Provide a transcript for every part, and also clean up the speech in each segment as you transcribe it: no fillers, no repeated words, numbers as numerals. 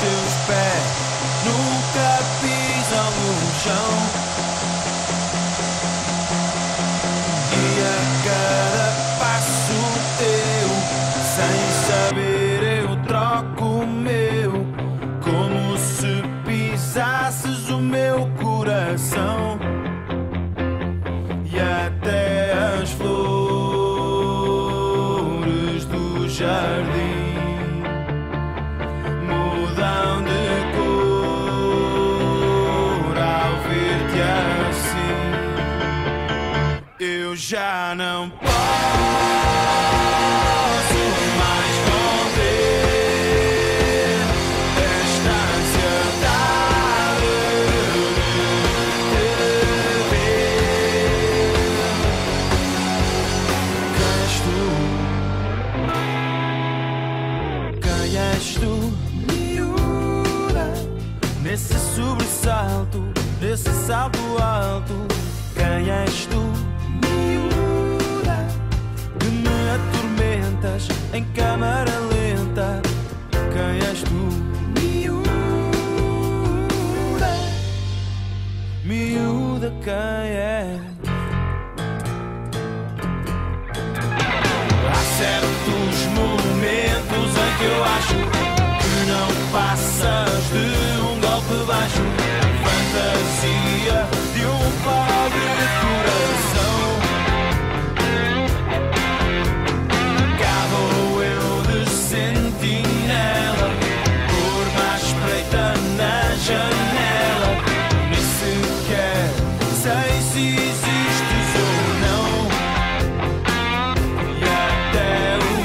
teus pés nunca pisam no chão. E a cada passo teu, sem saber eu troco o meu, como se pisasses o meu coração. E até as flores do jardim mudam de cor ao ver-te assim. Eu já não posso mais conter esta ansiedade de te ver. Quem és tu, miúda, nesse sobressalto, nesse salto alto? Quem és tu, miúda, que me atormentas em câmara lenta? Quem és tu, miúda, miúda, quem és? Há certos momentos em que eu acho que não passas de um golpe baixo, fantasia de um pobre coração. Cá vou eu de sentinela, por mais espreita na janela, nem sequer sei se existes ou não. E até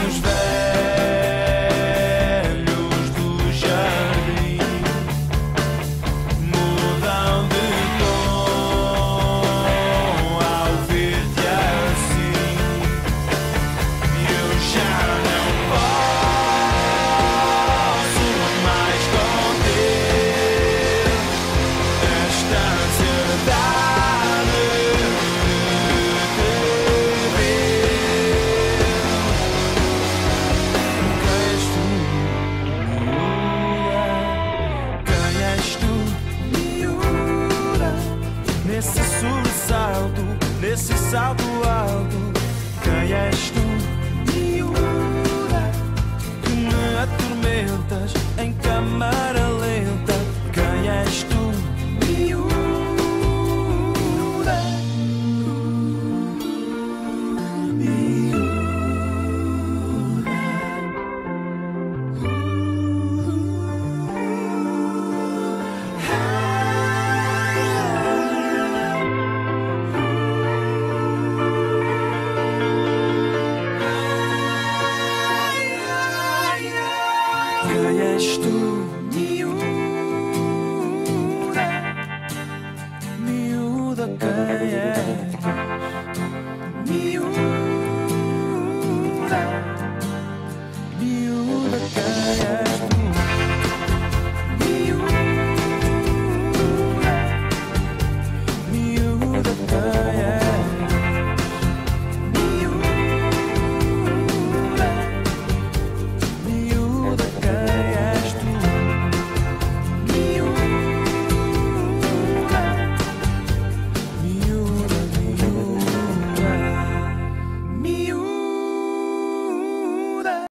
os velhos do jardim mudam de tom ao ver-te assim. E eu já não posso mais conter esta ansiedade de te ver. Quem és tu, miúda, nesse sobressalto, nesse salto alto? Quem és tu, miúda, que me atormentas em câmara lenta? Quem és tu, miúda, quem és tu, miúda?